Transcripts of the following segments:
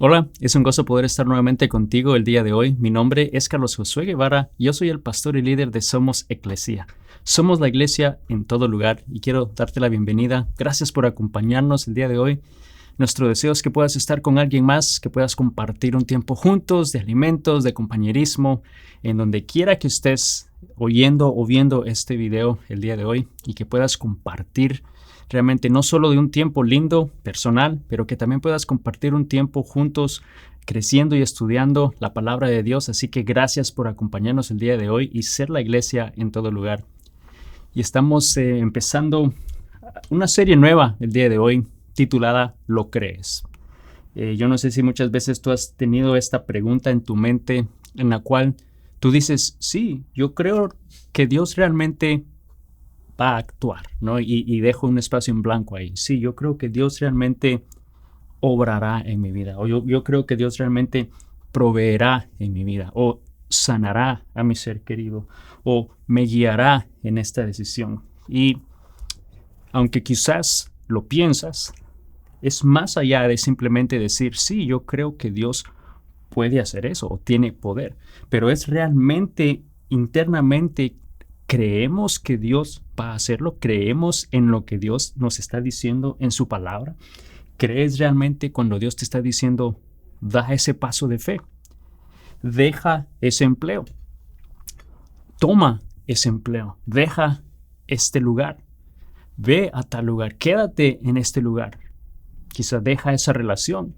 Hola, es un gozo poder estar nuevamente contigo el día de hoy. Mi nombre es Carlos Josué Guevara y yo soy el pastor y líder de Somos Eclesia. Somos la iglesia en todo lugar y quiero darte la bienvenida. Gracias por acompañarnos el día de hoy. Nuestro deseo es que puedas estar con alguien más, que puedas compartir un tiempo juntos de alimentos, de compañerismo, en donde quiera que estés oyendo o viendo este video el día de hoy y que puedas compartir realmente no solo de un tiempo lindo, personal, pero que también puedas compartir un tiempo juntos creciendo y estudiando la palabra de Dios. Así que gracias por acompañarnos el día de hoy y ser la iglesia en todo lugar. Y estamos empezando una serie nueva el día de hoy titulada ¿Lo crees? Yo no sé si muchas veces tú has tenido esta pregunta en tu mente en la cual tú dices, sí, yo creo que Dios realmente va a actuar, ¿no? Y dejo un espacio en blanco ahí. Sí, yo creo que Dios realmente obrará en mi vida. O yo creo que Dios realmente proveerá en mi vida. O sanará a mi ser querido. O me guiará en esta decisión. Y aunque quizás lo piensas, es más allá de simplemente decir, sí, yo creo que Dios puede hacer eso o tiene poder. Pero es realmente internamente ¿creemos que Dios va a hacerlo? ¿Creemos en lo que Dios nos está diciendo en su palabra? ¿Crees realmente cuando Dios te está diciendo, da ese paso de fe? Deja ese empleo. Toma ese empleo. Deja este lugar. Ve a tal lugar. Quédate en este lugar. Quizá deja esa relación.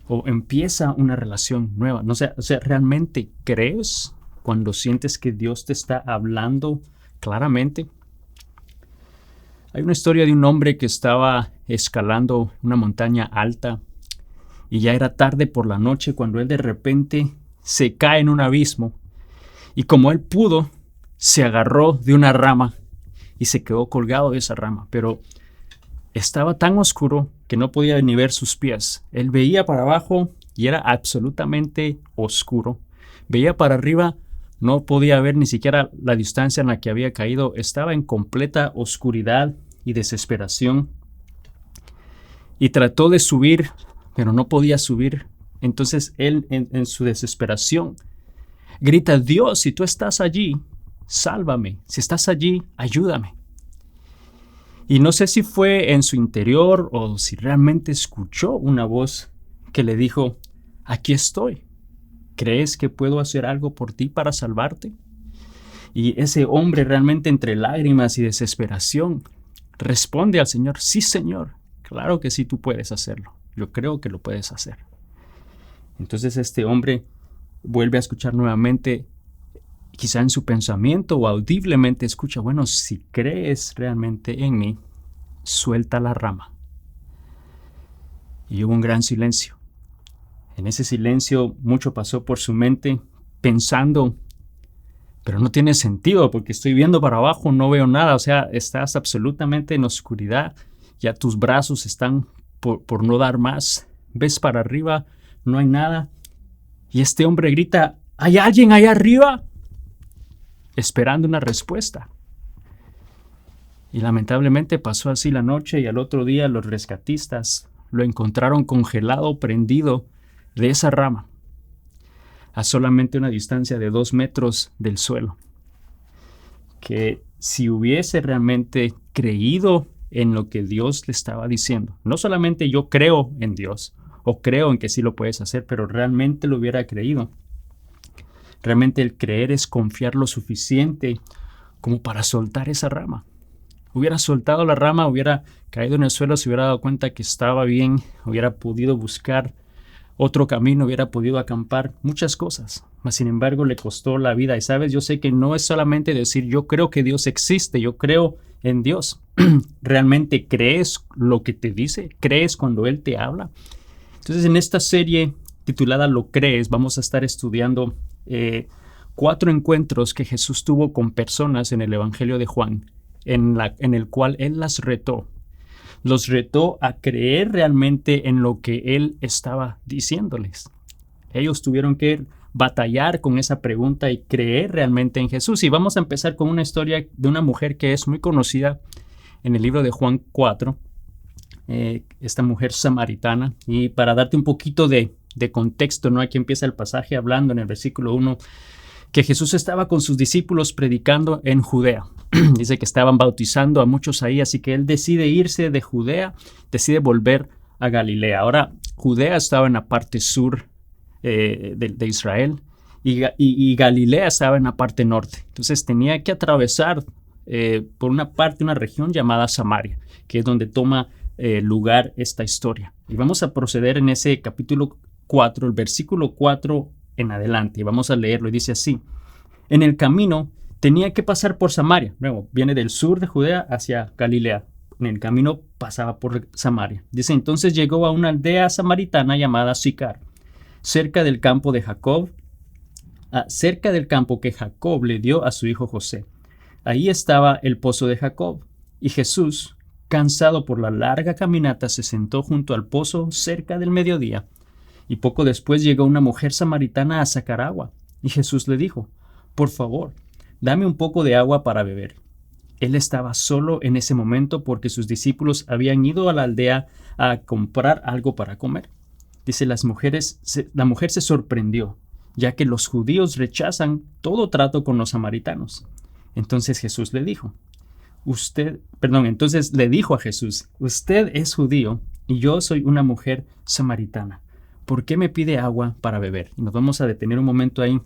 O empieza una relación nueva. No sé, ¿realmente crees cuando sientes que Dios te está hablando claramente? Hay una historia de un hombre que estaba escalando una montaña alta y ya era tarde por la noche cuando él de repente se cae en un abismo y como él pudo, se agarró de una rama y se quedó colgado de esa rama, pero estaba tan oscuro que no podía ni ver sus pies. Él veía para abajo y era absolutamente oscuro. Veía para arriba, no podía ver ni siquiera la distancia en la que había caído. Estaba en completa oscuridad y desesperación. Y trató de subir, pero no podía subir. Entonces él, en su desesperación, grita, Dios, si tú estás allí, sálvame. Si estás allí, ayúdame. Y no sé si fue en su interior o si realmente escuchó una voz que le dijo, aquí estoy. ¿Crees que puedo hacer algo por ti para salvarte? Y ese hombre realmente entre lágrimas y desesperación responde al Señor, sí Señor, claro que sí tú puedes hacerlo. Yo creo que lo puedes hacer. Entonces este hombre vuelve a escuchar nuevamente, quizá en su pensamiento o audiblemente escucha, bueno, si crees realmente en mí, suelta la rama. Y hubo un gran silencio. En ese silencio mucho pasó por su mente pensando, pero no tiene sentido porque estoy viendo para abajo, no veo nada, o sea, estás absolutamente en oscuridad, ya tus brazos están por no dar más, ves para arriba, no hay nada. Y este hombre grita, ¿hay alguien allá arriba? Esperando una respuesta. Y lamentablemente pasó así la noche y al otro día los rescatistas lo encontraron congelado, prendido de esa rama, a solamente una distancia de 2 metros del suelo. Que si hubiese realmente creído en lo que Dios le estaba diciendo, no solamente yo creo en Dios, o creo en que sí lo puedes hacer, pero realmente lo hubiera creído. Realmente el creer es confiar lo suficiente como para soltar esa rama. Hubiera soltado la rama, hubiera caído en el suelo, se hubiera dado cuenta que estaba bien, hubiera podido buscar otro camino, hubiera podido acampar, muchas cosas. Mas sin embargo le costó la vida. Y sabes, yo sé que no es solamente decir yo creo que Dios existe, yo creo en Dios. ¿Realmente crees lo que te dice? ¿Crees cuando Él te habla? Entonces en esta serie titulada Lo crees, vamos a estar estudiando 4 encuentros que Jesús tuvo con personas en el Evangelio de Juan, en el cual Él las retó. Los retó a creer realmente en lo que Él estaba diciéndoles. Ellos tuvieron que batallar con esa pregunta y creer realmente en Jesús. Y vamos a empezar con una historia de una mujer que es muy conocida en el libro de Juan 4. esta mujer samaritana. Y para darte un poquito de contexto, ¿no? Aquí empieza el pasaje hablando en el versículo 1 que Jesús estaba con sus discípulos predicando en Judea. Dice que estaban bautizando a muchos ahí, así que él decide irse de Judea, decide volver a Galilea. Ahora, Judea estaba en la parte sur de Israel y Galilea estaba en la parte norte. Entonces tenía que atravesar por una parte una región llamada Samaria, que es donde toma lugar esta historia. Y vamos a proceder en ese capítulo 4, el versículo 4 en adelante. Y vamos a leerlo y dice así: en el camino tenía que pasar por Samaria. Luego viene del sur de Judea hacia Galilea. En el camino pasaba por Samaria. Dice, entonces llegó a una aldea samaritana llamada Sicar, cerca del campo de Jacob, cerca del campo que Jacob le dio a su hijo José. Ahí estaba el pozo de Jacob. Y Jesús, cansado por la larga caminata, se sentó junto al pozo cerca del mediodía. Y poco después llegó una mujer samaritana a sacar agua. Y Jesús le dijo, por favor, dame un poco de agua para beber. Él estaba solo en ese momento porque sus discípulos habían ido a la aldea a comprar algo para comer. Dice, la mujer se sorprendió, ya que los judíos rechazan todo trato con los samaritanos. Entonces Jesús le dijo, entonces le dijo a Jesús, usted es judío y yo soy una mujer samaritana. ¿Por qué me pide agua para beber? Y nos vamos a detener un momento ahí,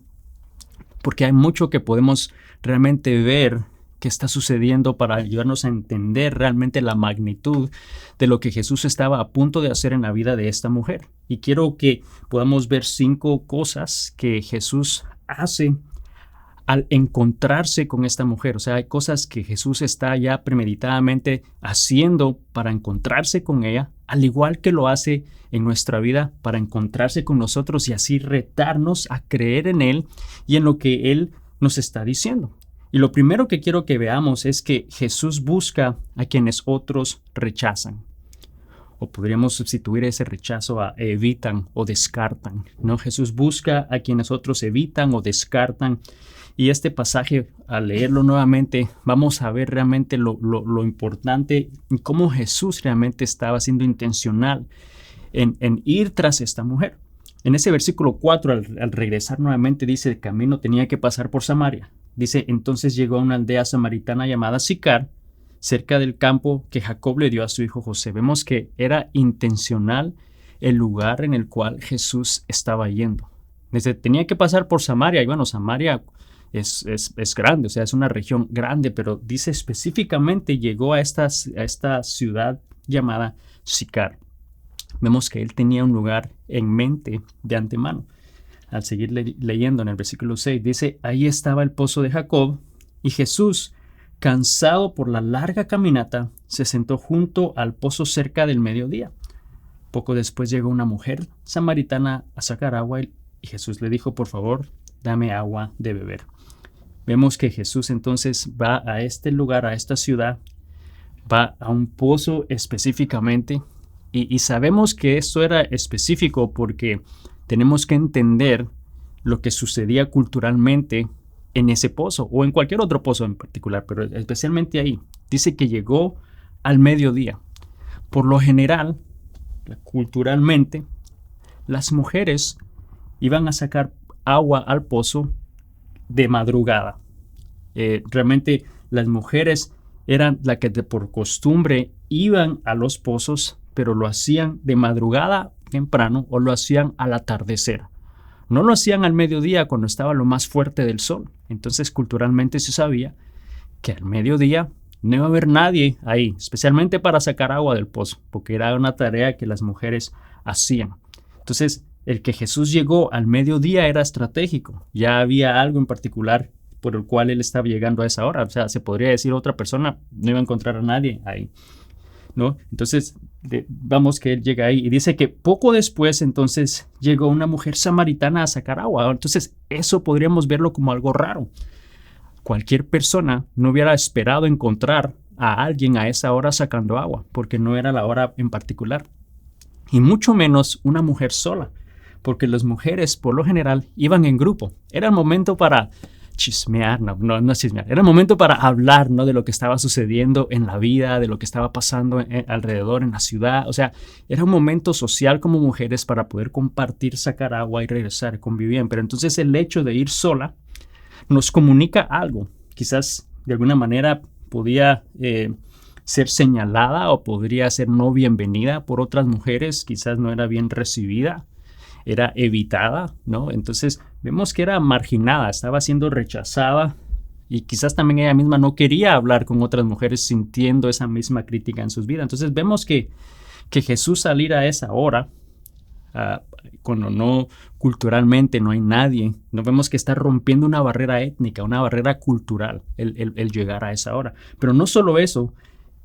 porque hay mucho que podemos realmente ver que está sucediendo para ayudarnos a entender realmente la magnitud de lo que Jesús estaba a punto de hacer en la vida de esta mujer. Y quiero que podamos ver 5 cosas que Jesús hace al encontrarse con esta mujer. O sea, hay cosas que Jesús está ya premeditadamente haciendo para encontrarse con ella, al igual que lo hace en nuestra vida para encontrarse con nosotros y así retarnos a creer en Él y en lo que Él nos está diciendo. Y lo primero que quiero que veamos es que Jesús busca a quienes otros rechazan. O podríamos sustituir ese rechazo a evitan o descartan, ¿no? Jesús busca a quienes otros evitan o descartan. Y este pasaje, al leerlo nuevamente, vamos a ver realmente lo importante y cómo Jesús realmente estaba siendo intencional en ir tras esta mujer. En ese versículo 4, al regresar nuevamente, dice, el camino tenía que pasar por Samaria. Dice, entonces llegó a una aldea samaritana llamada Sicar, cerca del campo que Jacob le dio a su hijo José. Vemos que era intencional el lugar en el cual Jesús estaba yendo. Tenía que pasar por Samaria, y bueno, Samaria es grande, o sea, es una región grande, pero dice específicamente llegó a esta ciudad llamada Sicar. Vemos que él tenía un lugar en mente de antemano. Al seguir leyendo en el versículo 6, dice, ahí estaba el pozo de Jacob, y Jesús, cansado por la larga caminata, se sentó junto al pozo cerca del mediodía. Poco después llegó una mujer samaritana a sacar agua y Jesús le dijo, por favor, dame agua de beber. Vemos que Jesús entonces va a este lugar, a esta ciudad, va a un pozo específicamente y sabemos que esto era específico porque tenemos que entender lo que sucedía culturalmente en ese pozo o en cualquier otro pozo en particular, pero especialmente ahí. Dice que llegó al mediodía. Por lo general, culturalmente, las mujeres iban a sacar agua al pozo de madrugada. Realmente las mujeres eran las que por costumbre iban a los pozos, pero lo hacían de madrugada temprano o lo hacían al atardecer. No lo hacían al mediodía cuando estaba lo más fuerte del sol. Entonces culturalmente se sabía que al mediodía no iba a haber nadie ahí, especialmente para sacar agua del pozo, porque era una tarea que las mujeres hacían. Entonces el que Jesús llegó al mediodía era estratégico. Ya había algo en particular por el cual él estaba llegando a esa hora. O sea, se podría decir otra persona no iba a encontrar a nadie ahí, ¿no? Entonces vamos que él llega ahí y dice que poco después entonces llegó una mujer samaritana a sacar agua. Entonces eso podríamos verlo como algo raro. Cualquier persona no hubiera esperado encontrar a alguien a esa hora sacando agua, porque no era la hora en particular. Y mucho menos una mujer sola, porque las mujeres por lo general iban en grupo. Era el momento para chismear, no chismear. Era un momento para hablar, ¿no? De lo que estaba sucediendo en la vida, de lo que estaba pasando alrededor en la ciudad. O sea, era un momento social como mujeres para poder compartir, sacar agua y regresar, convivían. Pero entonces el hecho de ir sola nos comunica algo. Quizás de alguna manera podía ser señalada o podría ser no bienvenida por otras mujeres. Quizás no era bien recibida, era evitada, ¿no? Entonces vemos que era marginada, estaba siendo rechazada y quizás también ella misma no quería hablar con otras mujeres sintiendo esa misma crítica en sus vidas. Entonces vemos que Jesús salir a esa hora, cuando no culturalmente no hay nadie, nos vemos que está rompiendo una barrera étnica, una barrera cultural, el llegar a esa hora. Pero no solo eso,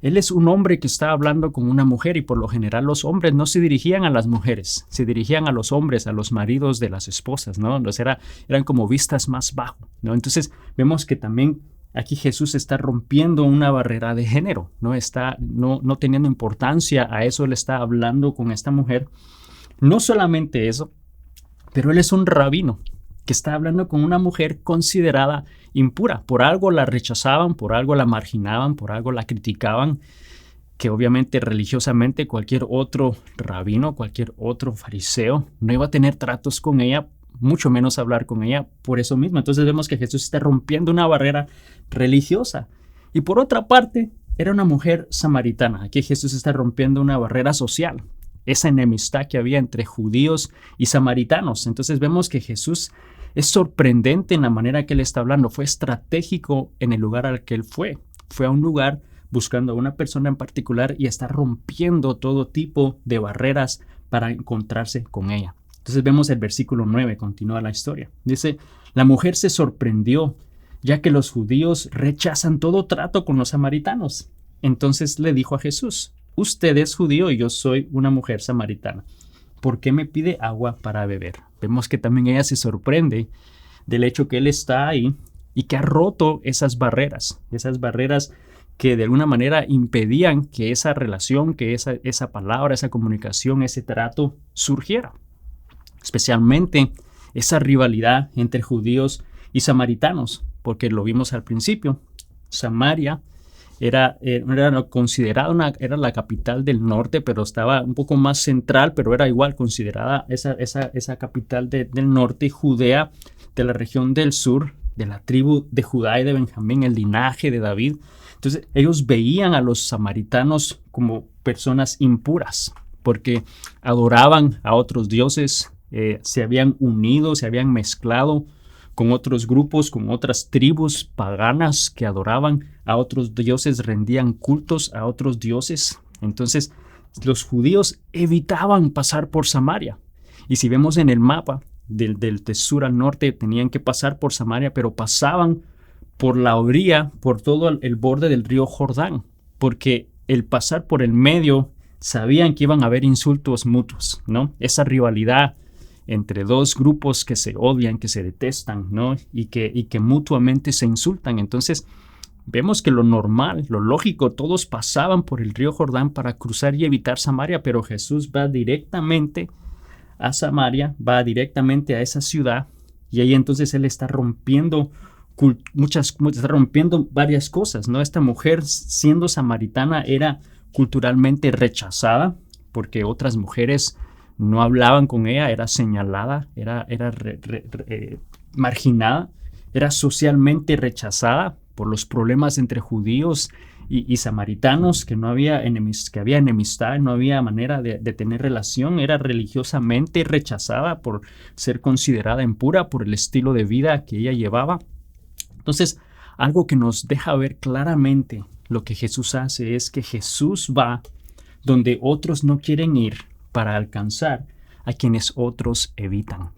él es un hombre que está hablando con una mujer y por lo general los hombres no se dirigían a las mujeres, se dirigían a los hombres, a los maridos de las esposas, ¿no? Entonces eran como vistas más bajo, ¿no? Entonces vemos que también aquí Jesús está rompiendo una barrera de género, ¿no? Está no teniendo importancia a eso, él está hablando con esta mujer. No solamente eso, pero él es un rabino que está hablando con una mujer considerada impura. Por algo la rechazaban, por algo la marginaban, por algo la criticaban, que obviamente religiosamente cualquier otro rabino, cualquier otro fariseo no iba a tener tratos con ella, mucho menos hablar con ella por eso mismo. Entonces vemos que Jesús está rompiendo una barrera religiosa. Y por otra parte, era una mujer samaritana. Aquí Jesús está rompiendo una barrera social, esa enemistad que había entre judíos y samaritanos. Entonces vemos que Jesús es sorprendente en la manera que él está hablando. Fue estratégico en el lugar al que él fue. Fue a un lugar buscando a una persona en particular y está rompiendo todo tipo de barreras para encontrarse con ella. Entonces vemos el versículo 9, continúa la historia. Dice, la mujer se sorprendió, ya que los judíos rechazan todo trato con los samaritanos. Entonces le dijo a Jesús, usted es judío y yo soy una mujer samaritana. ¿Por qué me pide agua para beber? Vemos que también ella se sorprende del hecho que él está ahí y que ha roto esas barreras que de alguna manera impedían que esa relación, que esa palabra, esa comunicación, ese trato surgiera. Especialmente esa rivalidad entre judíos y samaritanos, porque lo vimos al principio. Samaria era considerada era la capital del norte, pero estaba un poco más central, pero era igual considerada esa capital del norte, Judea, de la región del sur, de la tribu de Judá y de Benjamín, el linaje de David. Entonces ellos veían a los samaritanos como personas impuras, porque adoraban a otros dioses, se habían unido, se habían mezclado con otros grupos, con otras tribus paganas que adoraban a otros dioses, rendían cultos a otros dioses. Entonces, los judíos evitaban pasar por Samaria. Y si vemos en el mapa del sur al norte, tenían que pasar por Samaria, pero pasaban por la orilla, por todo el borde del río Jordán, porque el pasar por el medio sabían que iban a haber insultos mutuos, ¿no? Esa rivalidad entre dos grupos que se odian, que se detestan, ¿no? Y que mutuamente se insultan. Entonces, vemos que lo normal, lo lógico, todos pasaban por el río Jordán para cruzar y evitar Samaria, pero Jesús va directamente a Samaria, va directamente a esa ciudad, y ahí entonces él está rompiendo está rompiendo varias cosas, ¿no? Esta mujer, siendo samaritana, era culturalmente rechazada porque otras mujeres no hablaban con ella, era señalada, era marginada, era socialmente rechazada por los problemas entre judíos y samaritanos, que había enemistad, no había manera de tener relación, era religiosamente rechazada por ser considerada impura por el estilo de vida que ella llevaba. Entonces, algo que nos deja ver claramente lo que Jesús hace es que Jesús va donde otros no quieren ir para alcanzar a quienes otros evitan.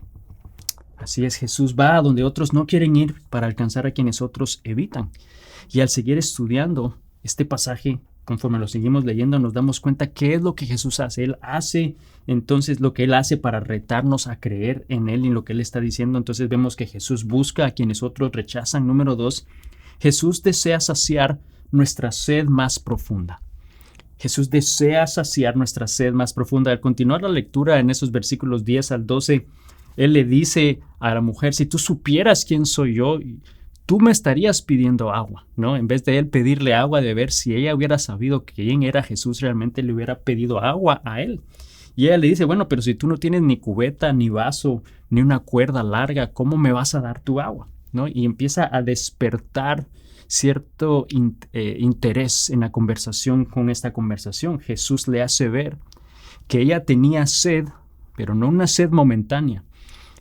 Así es, Jesús va a donde otros no quieren ir para alcanzar a quienes otros evitan. Y al seguir estudiando este pasaje, conforme lo seguimos leyendo, nos damos cuenta qué es lo que Jesús hace. Él hace entonces lo que Él hace para retarnos a creer en Él y en lo que Él está diciendo. Entonces vemos que Jesús busca a quienes otros rechazan. Número 2, Jesús desea saciar nuestra sed más profunda. Jesús desea saciar nuestra sed más profunda. Al continuar la lectura en esos versículos 10 al 12, Él le dice a la mujer, si tú supieras quién soy yo, tú me estarías pidiendo agua, ¿no? En vez de él pedirle agua, de ver si ella hubiera sabido quién era Jesús, realmente le hubiera pedido agua a él. Y ella le dice, bueno, pero si tú no tienes ni cubeta, ni vaso, ni una cuerda larga, ¿cómo me vas a dar tu agua? ¿No? Y empieza a despertar cierto interés en la conversación con esta conversación. Jesús le hace ver que ella tenía sed, pero no una sed momentánea.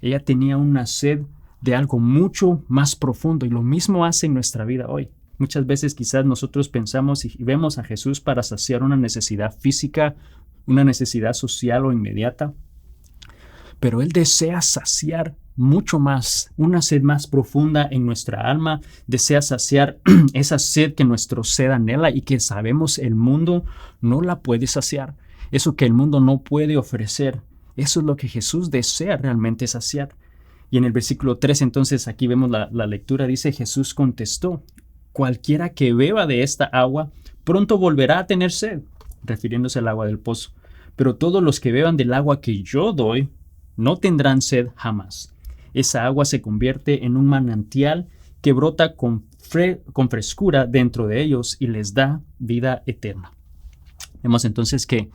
Ella tenía una sed de algo mucho más profundo, y lo mismo hace en nuestra vida hoy. Muchas veces quizás nosotros pensamos y vemos a Jesús para saciar una necesidad física, una necesidad social o inmediata, pero Él desea saciar mucho más, una sed más profunda en nuestra alma, desea saciar esa sed que nuestro ser anhela y que sabemos el mundo no la puede saciar, eso que el mundo no puede ofrecer. Eso es lo que Jesús desea realmente saciar. Y en el versículo 3, entonces, aquí vemos la lectura, dice, Jesús contestó, cualquiera que beba de esta agua, pronto volverá a tener sed, refiriéndose al agua del pozo. Pero todos los que beban del agua que yo doy, no tendrán sed jamás. Esa agua se convierte en un manantial que brota con frescura dentro de ellos y les da vida eterna. Vemos entonces que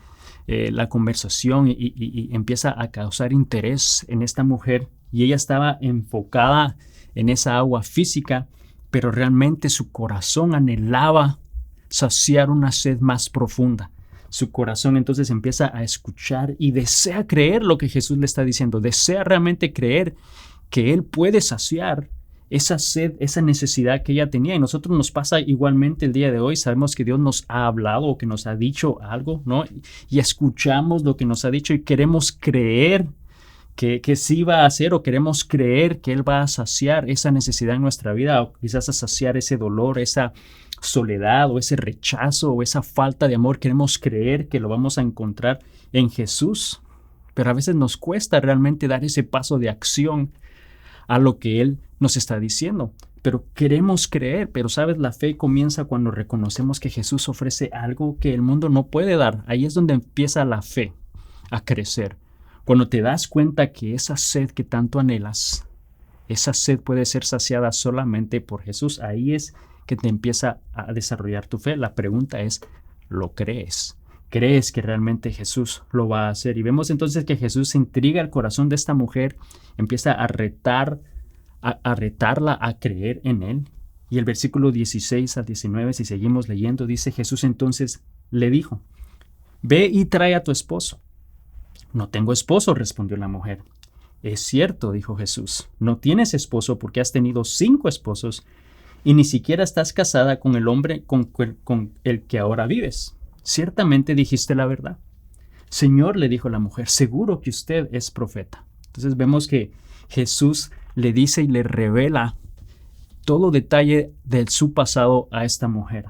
la conversación y empieza a causar interés en esta mujer, y ella estaba enfocada en esa agua física, pero realmente su corazón anhelaba saciar una sed más profunda. Su corazón entonces empieza a escuchar y desea creer lo que Jesús le está diciendo, desea realmente creer que Él puede saciar esa sed, esa necesidad que ella tenía. Y nosotros nos pasa igualmente el día de hoy. Sabemos que Dios nos ha hablado o que nos ha dicho algo, ¿no? Y escuchamos lo que nos ha dicho y queremos creer que sí va a hacer, o queremos creer que Él va a saciar esa necesidad en nuestra vida, o quizás a saciar ese dolor, esa soledad o ese rechazo o esa falta de amor. Queremos creer que lo vamos a encontrar en Jesús, pero a veces nos cuesta realmente dar ese paso de acción a lo que Él nos está diciendo. Pero queremos creer, pero sabes, la fe comienza cuando reconocemos que Jesús ofrece algo que el mundo no puede dar. Ahí es donde empieza la fe a crecer. Cuando te das cuenta que esa sed que tanto anhelas, esa sed puede ser saciada solamente por Jesús, ahí es que te empieza a desarrollar tu fe. La pregunta es, ¿lo crees? ¿Crees que realmente Jesús lo va a hacer? Y vemos entonces que Jesús intriga el corazón de esta mujer, empieza a retarla a creer en Él. Y el versículo 16 al 19, si seguimos leyendo, dice, Jesús entonces le dijo, ve y trae a tu esposo. No tengo esposo, respondió la mujer. Es cierto, dijo Jesús, no tienes esposo porque has tenido 5 esposos y ni siquiera estás casada con el hombre con el que ahora vives. Ciertamente dijiste la verdad. Señor, le dijo la mujer, seguro que usted es profeta. Entonces vemos que Jesús le dice y le revela todo detalle de su pasado a esta mujer.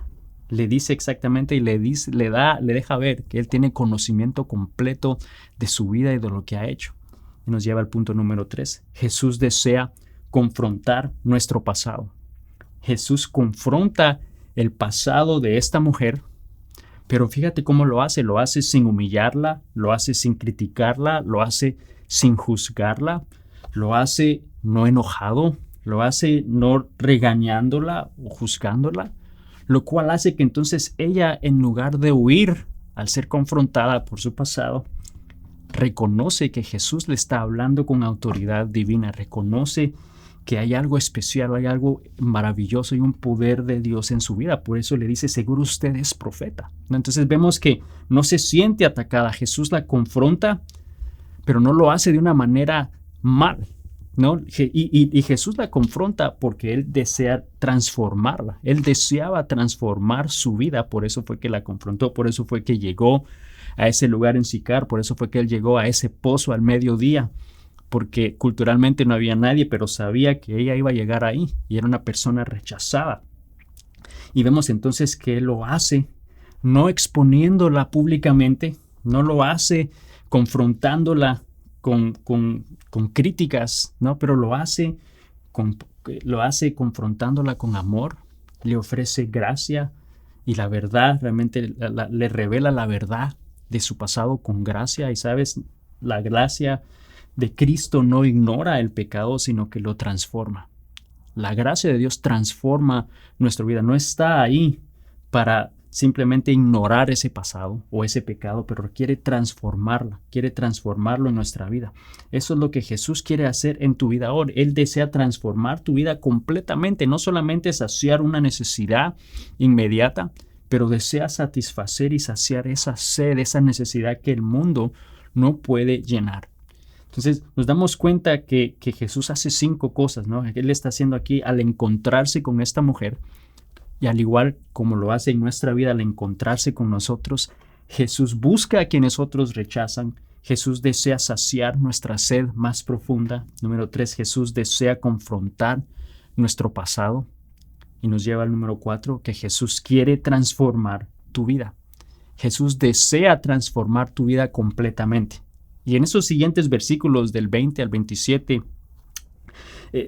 Le dice exactamente y le deja ver que Él tiene conocimiento completo de su vida y de lo que ha hecho. Y nos lleva al punto número 3. Jesús desea confrontar nuestro pasado. Jesús confronta el pasado de esta mujer, pero fíjate cómo lo hace sin humillarla, lo hace sin criticarla, lo hace sin juzgarla, lo hace no enojado, lo hace no regañándola o juzgándola, lo cual hace que entonces ella, en lugar de huir al ser confrontada por su pasado, reconoce que Jesús le está hablando con autoridad divina, reconoce que hay algo especial, hay algo maravilloso y un poder de Dios en su vida. Por eso le dice, seguro usted es profeta. Entonces vemos que no se siente atacada. Jesús la confronta, pero no lo hace de una manera mal, ¿no? Y Jesús la confronta porque Él desea transformarla. Él deseaba transformar su vida. Por eso fue que la confrontó. Por eso fue que llegó a ese lugar en Sicar. Por eso fue que Él llegó a ese pozo al mediodía. Porque culturalmente no había nadie, pero sabía que ella iba a llegar ahí y era una persona rechazada. Y vemos entonces que Él lo hace no exponiéndola públicamente, no lo hace confrontándola con críticas, ¿no? Pero lo hace confrontándola con amor, le ofrece gracia y la verdad, realmente le revela la verdad de su pasado con gracia. Y sabes, la gracia de Cristo no ignora el pecado, sino que lo transforma. La gracia de Dios transforma nuestra vida. No está ahí para simplemente ignorar ese pasado o ese pecado, pero quiere transformarla, quiere transformarlo en nuestra vida. Eso es lo que Jesús quiere hacer en tu vida ahora. Él desea transformar tu vida completamente, no solamente saciar una necesidad inmediata, pero desea satisfacer y saciar esa sed, esa necesidad que el mundo no puede llenar. Entonces nos damos cuenta que Jesús hace 5 cosas, ¿no? Él está haciendo aquí al encontrarse con esta mujer. Y al igual como lo hace en nuestra vida al encontrarse con nosotros, Jesús busca a quienes otros rechazan. Jesús desea saciar nuestra sed más profunda. Número 3, Jesús desea confrontar nuestro pasado. Y nos lleva al número 4, que Jesús quiere transformar tu vida. Jesús desea transformar tu vida completamente. Y en esos siguientes versículos del 20 al 27,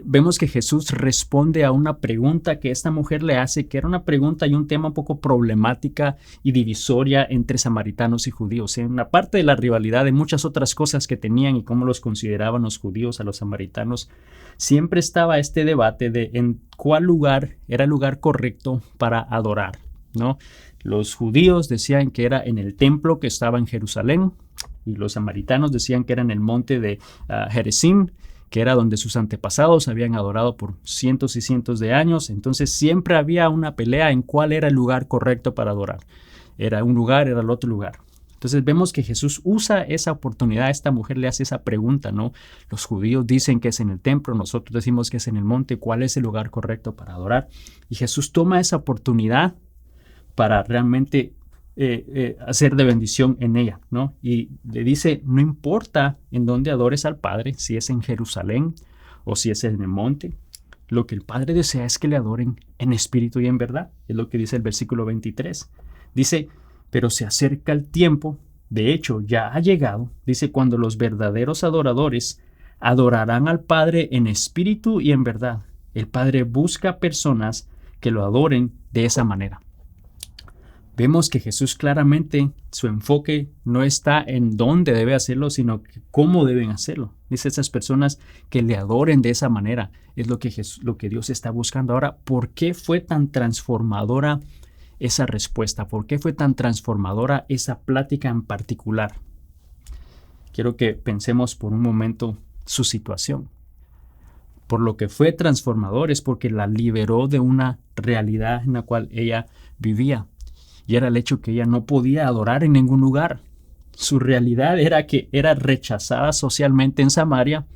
vemos que Jesús responde a una pregunta que esta mujer le hace, que era una pregunta y un tema un poco problemática y divisoria entre samaritanos y judíos. En la parte de la rivalidad de muchas otras cosas que tenían y cómo los consideraban los judíos a los samaritanos, siempre estaba este debate de en cuál lugar era el lugar correcto para adorar, ¿no? Los judíos decían que era en el templo que estaba en Jerusalén y los samaritanos decían que era en el monte de Gerizim, que era donde sus antepasados habían adorado por cientos y cientos de años. Entonces siempre había una pelea en cuál era el lugar correcto para adorar. Era un lugar, era el otro lugar. Entonces vemos que Jesús usa esa oportunidad. Esta mujer le hace esa pregunta, ¿no? Los judíos dicen que es en el templo, nosotros decimos que es en el monte. ¿Cuál es el lugar correcto para adorar? Y Jesús toma esa oportunidad para realmente hacer de bendición en ella, ¿no? Y le dice, no importa en dónde adores al Padre, si es en Jerusalén o si es en el monte, lo que el Padre desea es que le adoren en espíritu y en verdad. Es lo que dice el versículo 23. Dice, pero se acerca el tiempo, de hecho ya ha llegado, dice, cuando los verdaderos adoradores adorarán al Padre en espíritu y en verdad. El Padre busca personas que lo adoren de esa manera. Vemos que Jesús claramente, su enfoque no está en dónde debe hacerlo, sino cómo deben hacerlo. Dice esas personas que le adoren de esa manera. Es lo que Dios está buscando. Ahora, ¿por qué fue tan transformadora esa respuesta? ¿Por qué fue tan transformadora esa plática en particular? Quiero que pensemos por un momento su situación. Por lo que fue transformador es porque la liberó de una realidad en la cual ella vivía. Y era el hecho que ella no podía adorar en ningún lugar. Su realidad era que era rechazada socialmente en Samaria.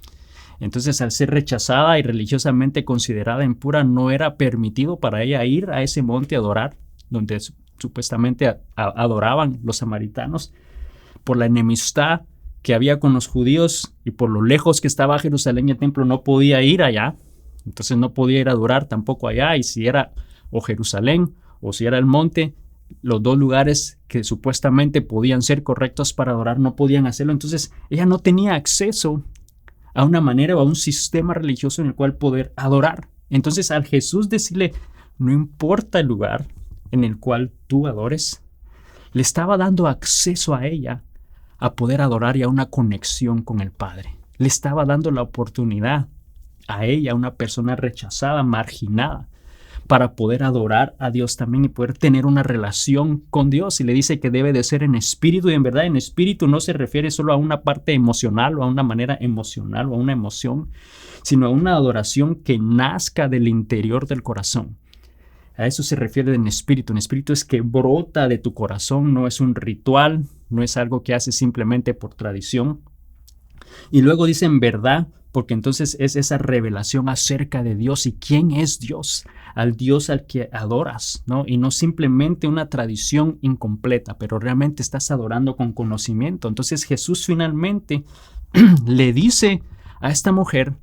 Entonces, al ser rechazada y religiosamente considerada impura, no era permitido para ella ir a ese monte a adorar, donde supuestamente adoraban los samaritanos. Por la enemistad que había con los judíos y por lo lejos que estaba Jerusalén y el templo, no podía ir allá. Entonces, no podía ir a adorar tampoco allá. Y si era o Jerusalén o si era el monte, los dos lugares que supuestamente podían ser correctos para adorar no podían hacerlo. Entonces ella no tenía acceso a una manera o a un sistema religioso en el cual poder adorar. Entonces al Jesús decirle, no importa el lugar en el cual tú adores, le estaba dando acceso a ella a poder adorar y a una conexión con el Padre. Le estaba dando la oportunidad a ella, una persona rechazada, marginada, para poder adorar a Dios también y poder tener una relación con Dios. Y le dice que debe de ser en espíritu y en verdad. En espíritu no se refiere solo a una parte emocional o a una manera emocional o a una emoción, sino a una adoración que nazca del interior del corazón. A eso se refiere en espíritu. En espíritu es que brota de tu corazón, no es un ritual, no es algo que haces simplemente por tradición. Y luego dice en verdad, porque entonces es esa revelación acerca de Dios y quién es Dios, al Dios al que adoras, ¿no? Y no simplemente una tradición incompleta, pero realmente estás adorando con conocimiento. Entonces Jesús finalmente le dice a esta mujer,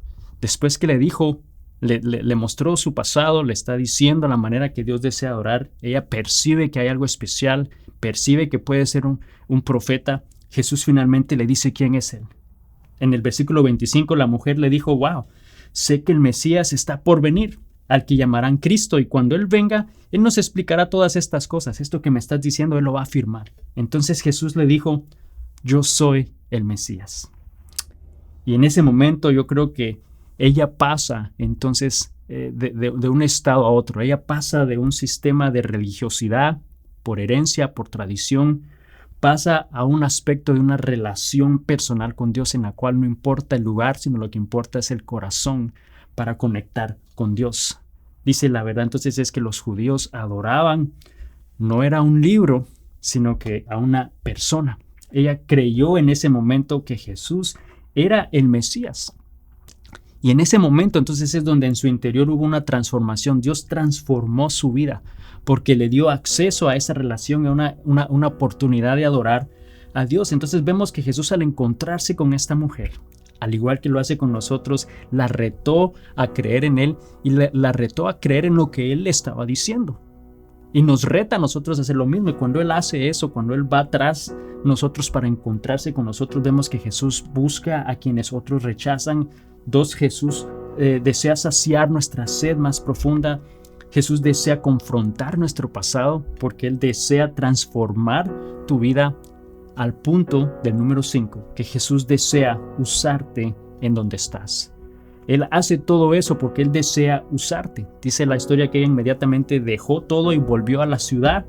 después que le dijo, le mostró su pasado, le está diciendo la manera que Dios desea adorar, ella percibe que hay algo especial, percibe que puede ser un profeta. Jesús finalmente le dice quién es él. En el versículo 25 la mujer le dijo, wow, sé que el Mesías está por venir, al que llamarán Cristo, y cuando Él venga, Él nos explicará todas estas cosas. Esto que me estás diciendo, Él lo va a afirmar. Entonces Jesús le dijo, yo soy el Mesías. Y en ese momento yo creo que ella pasa entonces de un estado a otro. Ella pasa de un sistema de religiosidad por herencia, por tradición, pasa a un aspecto de una relación personal con Dios en la cual no importa el lugar, sino lo que importa es el corazón para conectar con Dios. Dice la verdad entonces es que los judíos adoraban no era un libro, sino que a una persona. Ella creyó en ese momento que Jesús era el Mesías. Y en ese momento entonces es donde en su interior hubo una transformación. Dios transformó su vida porque le dio acceso a esa relación, a una oportunidad de adorar a Dios. Entonces vemos que Jesús, al encontrarse con esta mujer, al igual que lo hace con nosotros, la retó a creer en Él y la retó a creer en lo que Él le estaba diciendo. Y nos reta a nosotros a hacer lo mismo. Y cuando Él hace eso, cuando Él va tras nosotros para encontrarse con nosotros, vemos que Jesús busca a quienes otros rechazan. Jesús desea saciar nuestra sed más profunda. Jesús desea confrontar nuestro pasado porque Él desea transformar tu vida al punto del número 5, que Jesús desea usarte en donde estás. Él hace todo eso porque Él desea usarte. Dice la historia que ella inmediatamente dejó todo y volvió a la ciudad,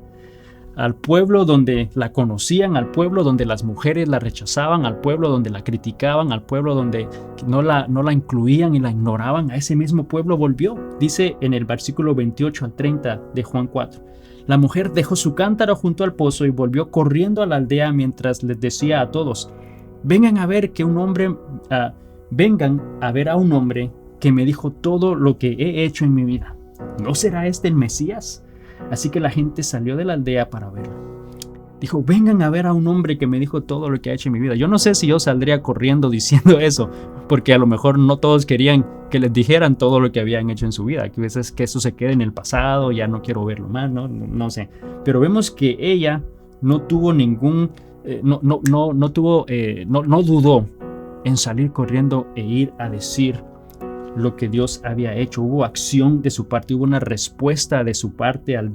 al pueblo donde la conocían, al pueblo donde las mujeres la rechazaban, al pueblo donde la criticaban, al pueblo donde no la incluían y la ignoraban. A ese mismo pueblo volvió. Dice en el versículo 28 al 30 de Juan 4. La mujer dejó su cántaro junto al pozo y volvió corriendo a la aldea mientras les decía a todos: vengan a ver a un hombre que me dijo todo lo que he hecho en mi vida. ¿No será este el Mesías? Así que la gente salió de la aldea para verlo. Dijo: vengan a ver a un hombre que me dijo todo lo que ha hecho en mi vida. Yo no sé si yo saldría corriendo diciendo eso, porque a lo mejor no todos querían que les dijeran todo lo que habían hecho en su vida. Que a veces que eso se quede en el pasado, ya no quiero verlo más, no sé. Pero vemos que ella no tuvo no dudó en salir corriendo e ir a decir lo que Dios había hecho. Hubo acción de su parte, hubo una respuesta de su parte al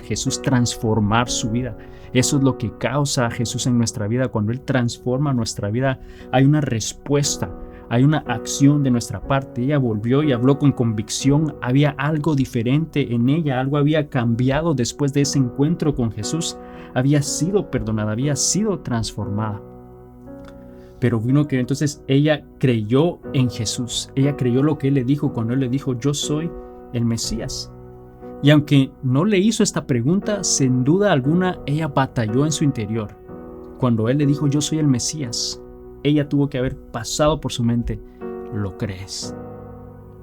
Jesús transformar su vida. Eso es lo que causa a Jesús en nuestra vida. Cuando Él transforma nuestra vida, hay una respuesta, hay una acción de nuestra parte. Ella volvió y habló con convicción. Había algo diferente en ella, algo había cambiado después de ese encuentro con Jesús. Había sido perdonada, había sido transformada. Pero vino que entonces ella creyó en Jesús. Ella creyó lo que Él le dijo cuando Él le dijo: yo soy el Mesías. Y aunque no le hizo esta pregunta, sin duda alguna ella batalló en su interior. Cuando Él le dijo: yo soy el Mesías, ella tuvo que haber pasado por su mente: ¿lo crees?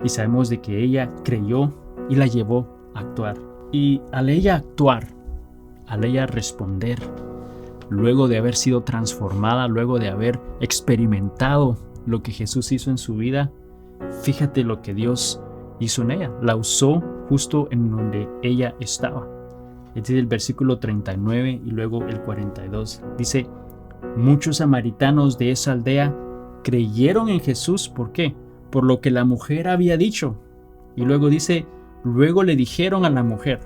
Y sabemos de que ella creyó y la llevó a actuar. Y al ella actuar, al ella responder, luego de haber sido transformada, luego de haber experimentado lo que Jesús hizo en su vida, fíjate lo que Dios hizo en ella. La usó justo en donde ella estaba. Este es el versículo 39 y luego el 42. Dice: muchos samaritanos de esa aldea creyeron en Jesús. ¿Por qué? Por lo que la mujer había dicho. Y luego dice: luego le dijeron a la mujer: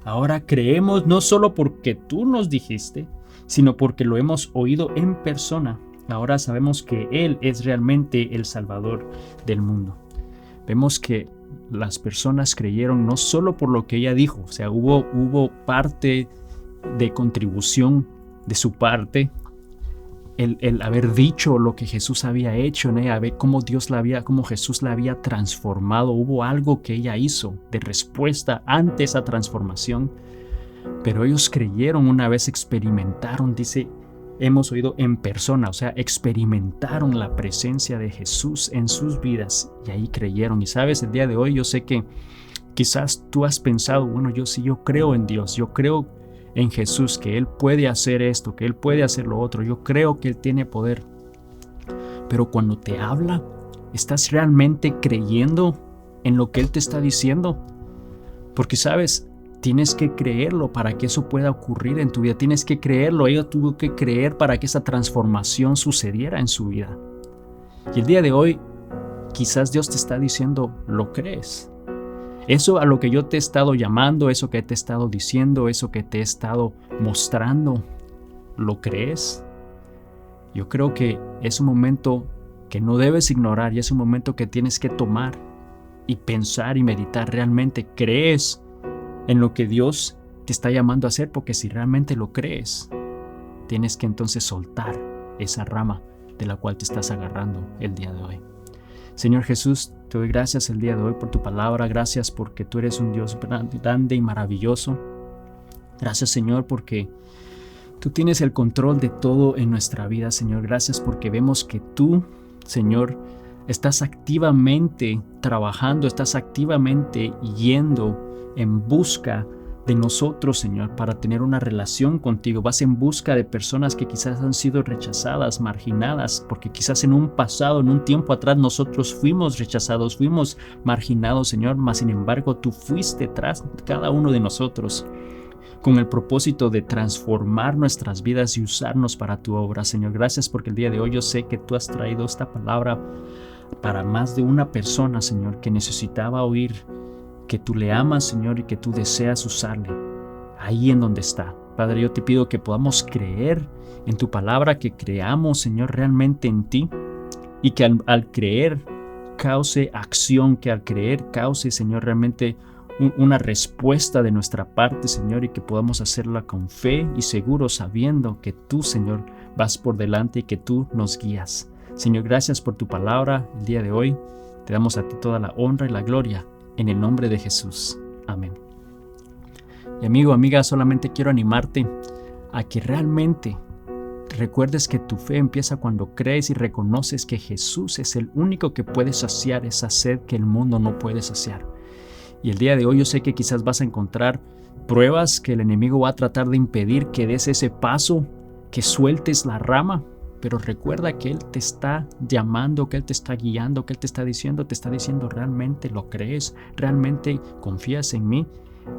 ahora creemos no solo porque tú nos dijiste, sino porque lo hemos oído en persona. Ahora sabemos que Él es realmente el Salvador del mundo. Vemos que las personas creyeron no solo por lo que ella dijo, o sea, hubo parte de contribución de su parte, el haber dicho lo que Jesús había hecho en ella, ver cómo Jesús la había transformado. Hubo algo que ella hizo de respuesta ante esa transformación. Pero ellos creyeron una vez experimentaron, dice, hemos oído en persona, o sea, experimentaron la presencia de Jesús en sus vidas y ahí creyeron. Y sabes, el día de hoy yo sé que quizás tú has pensado: bueno, yo creo en Dios, yo creo en Jesús, que Él puede hacer esto, que Él puede hacer lo otro, yo creo que Él tiene poder. Pero cuando te habla, ¿estás realmente creyendo en lo que Él te está diciendo? Porque sabes, tienes que creerlo para que eso pueda ocurrir en tu vida. Tienes que creerlo. Ella tuvo que creer para que esa transformación sucediera en su vida. Y el día de hoy, quizás Dios te está diciendo: ¿lo crees? Eso a lo que yo te he estado llamando, eso que te he estado diciendo, eso que te he estado mostrando, ¿lo crees? Yo creo que es un momento que no debes ignorar y es un momento que tienes que tomar y pensar y meditar, ¿realmente crees en lo que Dios te está llamando a hacer? Porque si realmente lo crees, tienes que entonces soltar esa rama de la cual te estás agarrando el día de hoy. Señor Jesús, te doy gracias el día de hoy por tu palabra. Gracias porque tú eres un Dios grande y maravilloso. Gracias, Señor, porque tú tienes el control de todo en nuestra vida, Señor. Gracias porque vemos que tú, Señor, estás activamente trabajando, estás activamente yendo en busca de nosotros, Señor, para tener una relación contigo. Vas en busca de personas que quizás han sido rechazadas, marginadas, porque quizás en un pasado, en un tiempo atrás, nosotros fuimos rechazados, fuimos marginados, Señor, mas sin embargo tú fuiste tras cada uno de nosotros con el propósito de transformar nuestras vidas y usarnos para tu obra, Señor. Gracias porque el día de hoy yo sé que tú has traído esta palabra para más de una persona, Señor, que necesitaba oír que tú le amas, Señor, y que tú deseas usarle ahí en donde está. Padre, yo te pido que podamos creer en tu palabra, que creamos, Señor, realmente en ti, y que al creer cause acción, que al creer cause, Señor, realmente una respuesta de nuestra parte, Señor, y que podamos hacerla con fe y seguro, sabiendo que tú, Señor, vas por delante y que tú nos guías. Señor, gracias por tu palabra el día de hoy. Te damos a ti toda la honra y la gloria en el nombre de Jesús. Amén. Y amigo, amiga, solamente quiero animarte a que realmente recuerdes que tu fe empieza cuando crees y reconoces que Jesús es el único que puede saciar esa sed que el mundo no puede saciar. Y el día de hoy yo sé que quizás vas a encontrar pruebas que el enemigo va a tratar de impedir que des ese paso, que sueltes la rama, pero recuerda que Él te está llamando, que Él te está guiando, que Él te está diciendo, ¿realmente lo crees? ¿Realmente confías en mí?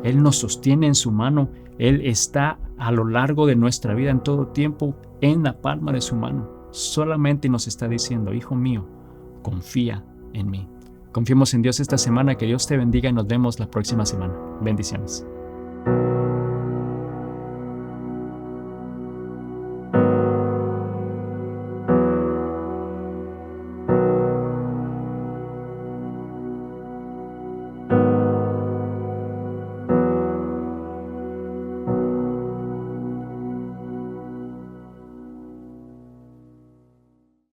Él nos sostiene en su mano, Él está a lo largo de nuestra vida en todo tiempo en la palma de su mano. Solamente nos está diciendo, hijo mío, confía en mí. Confiemos en Dios esta semana, que Dios te bendiga y nos vemos la próxima semana. Bendiciones.